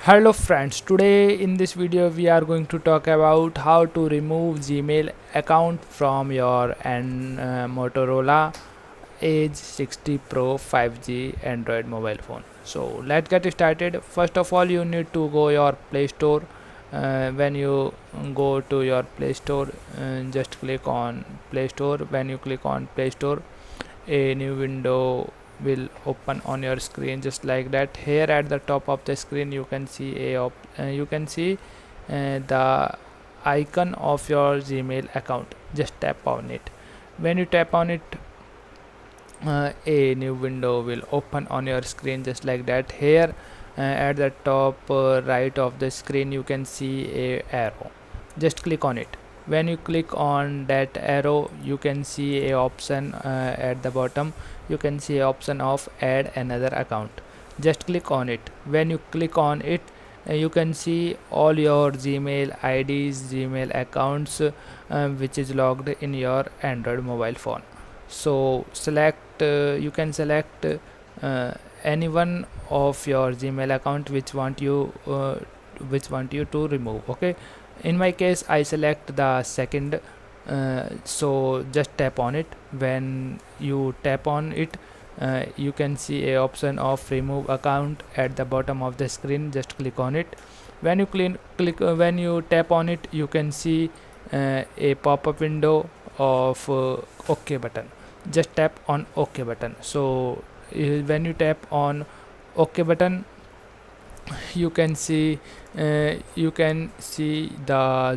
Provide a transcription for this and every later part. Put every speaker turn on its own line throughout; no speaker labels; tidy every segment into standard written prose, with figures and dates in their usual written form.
Hello friends, today in this video we are going to talk about how to remove Gmail account from your Motorola Edge 60 Pro 5G Android mobile phone. So let's get started. First of all, you need to go your Play Store. When you go to your Play Store, just click on Play Store. When you click on Play Store, a new window will open on your screen just like that. Here at the top of the screen you can see the icon of your Gmail account. Just tap on it. When you tap on it, a new window will open on your screen just like that. Here at the top right of the screen you can see a arrow. Just click on it. When you click on that arrow, you can see a option at the bottom. You can see a option of add another account. Just click on it. When you click on it, you can see all your Gmail IDs, Gmail accounts which is logged in your Android mobile phone. So you can select any one of your Gmail account which want you to remove. Okay, in my case I select the second. So just tap on it. When you tap on it, you can see a option of remove account at the bottom of the screen. Just click on it. When you when you tap on it, you can see a pop-up window of OK button. Just tap on OK button. So when you tap on OK button, you can see the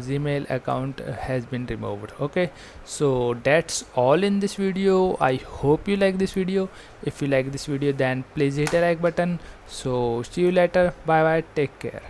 Gmail account has been removed. Okay, so that's all in this video. I hope you like this video. If you like this video, then please hit a like button. So see you later. Bye bye, take care.